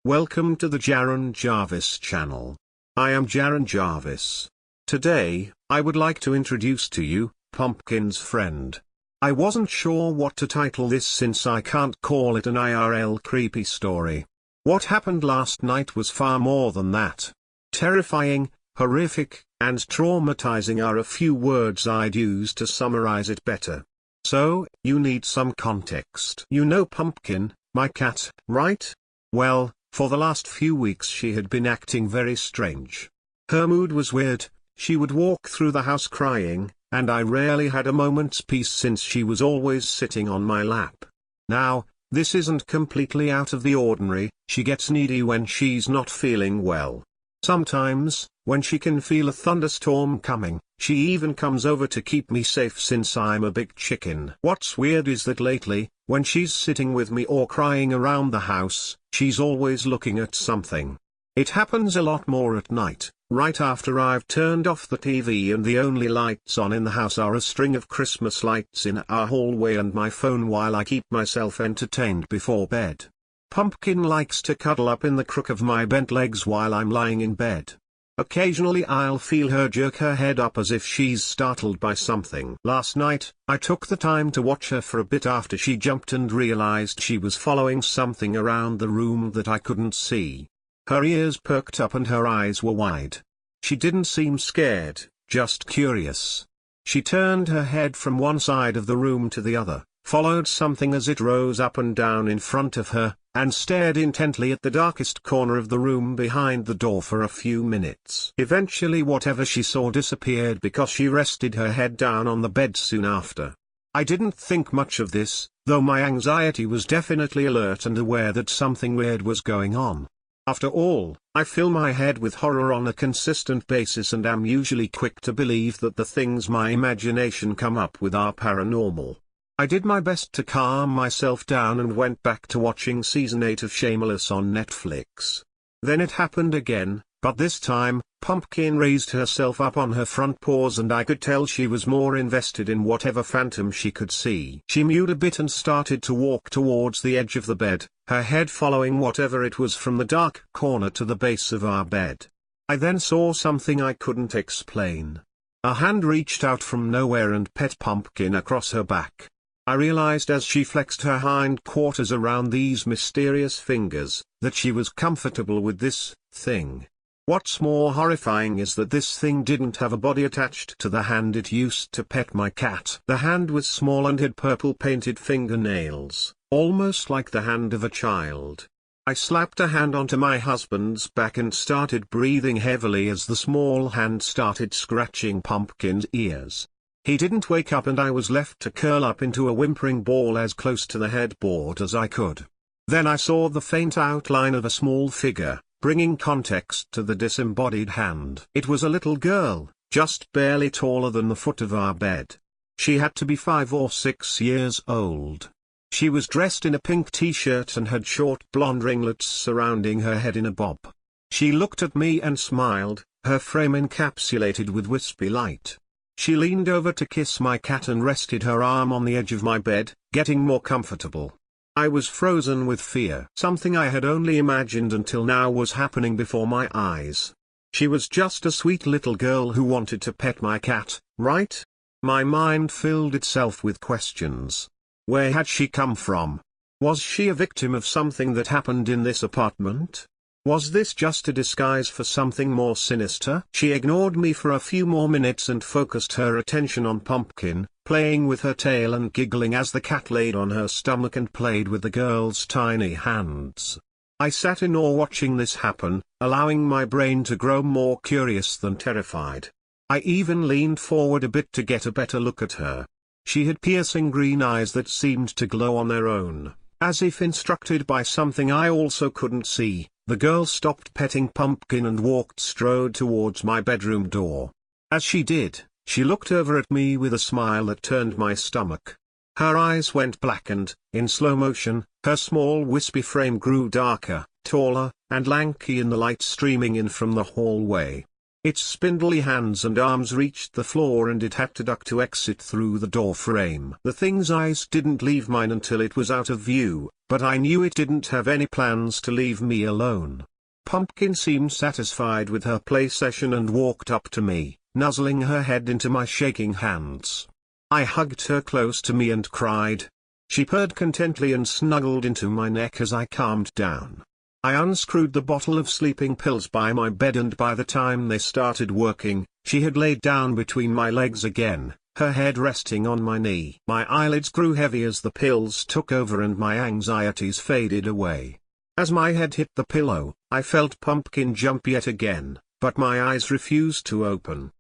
Welcome to the Jaron Jarvis channel. I am Jaron Jarvis. Today, I would like to introduce to you, Pumpkin's Friend. I wasn't sure what to title this since I can't call it an IRL creepy story. What happened last night was far more than that. Terrifying, horrific, and traumatizing are a few words I'd use to summarize it better. So, you need some context. You know Pumpkin, my cat, right? Well, for the last few weeks she had been acting very strange. Her mood was weird, she would walk through the house crying, and I rarely had a moment's peace since she was always sitting on my lap. Now, this isn't completely out of the ordinary, she gets needy when she's not feeling well. Sometimes, when she can feel a thunderstorm coming, she even comes over to keep me safe since I'm a big chicken. What's weird is that lately, when she's sitting with me or crying around the house, she's always looking at something. It happens a lot more at night, right after I've turned off the TV and the only lights on in the house are a string of Christmas lights in our hallway and my phone while I keep myself entertained before bed. Pumpkin likes to cuddle up in the crook of my bent legs while I'm lying in bed. Occasionally I'll feel her jerk her head up as if she's startled by something. Last night, I took the time to watch her for a bit after she jumped and realized she was following something around the room that I couldn't see. Her ears perked up and her eyes were wide. She didn't seem scared, just curious. She turned her head from one side of the room to the other, followed something as it rose up and down in front of her, and stared intently at the darkest corner of the room behind the door for a few minutes. Eventually whatever she saw disappeared because she rested her head down on the bed soon after. I didn't think much of this, though my anxiety was definitely alert and aware that something weird was going on. After all, I fill my head with horror on a consistent basis and am usually quick to believe that the things my imagination come up with are paranormal. I did my best to calm myself down and went back to watching season 8 of Shameless on Netflix. Then it happened again, but this time, Pumpkin raised herself up on her front paws and I could tell she was more invested in whatever phantom she could see. She mewed a bit and started to walk towards the edge of the bed, her head following whatever it was from the dark corner to the base of our bed. I then saw something I couldn't explain. A hand reached out from nowhere and pet Pumpkin across her back. I realized as she flexed her hind quarters around these mysterious fingers, that she was comfortable with this thing. What's more horrifying is that this thing didn't have a body attached to the hand it used to pet my cat. The hand was small and had purple painted fingernails, almost like the hand of a child. I slapped a hand onto my husband's back and started breathing heavily as the small hand started scratching Pumpkin's ears. He didn't wake up and I was left to curl up into a whimpering ball as close to the headboard as I could. Then I saw the faint outline of a small figure, bringing context to the disembodied hand. It was a little girl, just barely taller than the foot of our bed. She had to be 5 or 6 years old. She was dressed in a pink t-shirt and had short blonde ringlets surrounding her head in a bob. She looked at me and smiled, her frame encapsulated with wispy light. She leaned over to kiss my cat and rested her arm on the edge of my bed, getting more comfortable. I was frozen with fear. Something I had only imagined until now was happening before my eyes. She was just a sweet little girl who wanted to pet my cat, right? My mind filled itself with questions. Where had she come from? Was she a victim of something that happened in this apartment? Was this just a disguise for something more sinister? She ignored me for a few more minutes and focused her attention on Pumpkin, playing with her tail and giggling as the cat laid on her stomach and played with the girl's tiny hands. I sat in awe watching this happen, allowing my brain to grow more curious than terrified. I even leaned forward a bit to get a better look at her. She had piercing green eyes that seemed to glow on their own, as if instructed by something I also couldn't see. The girl stopped petting Pumpkin and strode towards my bedroom door. As she did, she looked over at me with a smile that turned my stomach. Her eyes went black and, in slow motion, her small wispy frame grew darker, taller, and lanky in the light streaming in from the hallway. Its spindly hands and arms reached the floor and it had to duck to exit through the door frame. The thing's eyes didn't leave mine until it was out of view, but I knew it didn't have any plans to leave me alone. Pumpkin seemed satisfied with her play session and walked up to me, nuzzling her head into my shaking hands. I hugged her close to me and cried. She purred contently and snuggled into my neck as I calmed down. I unscrewed the bottle of sleeping pills by my bed, and by the time they started working, she had laid down between my legs again, her head resting on my knee. My eyelids grew heavy as the pills took over and my anxieties faded away. As my head hit the pillow, I felt Pumpkin jump yet again, but my eyes refused to open.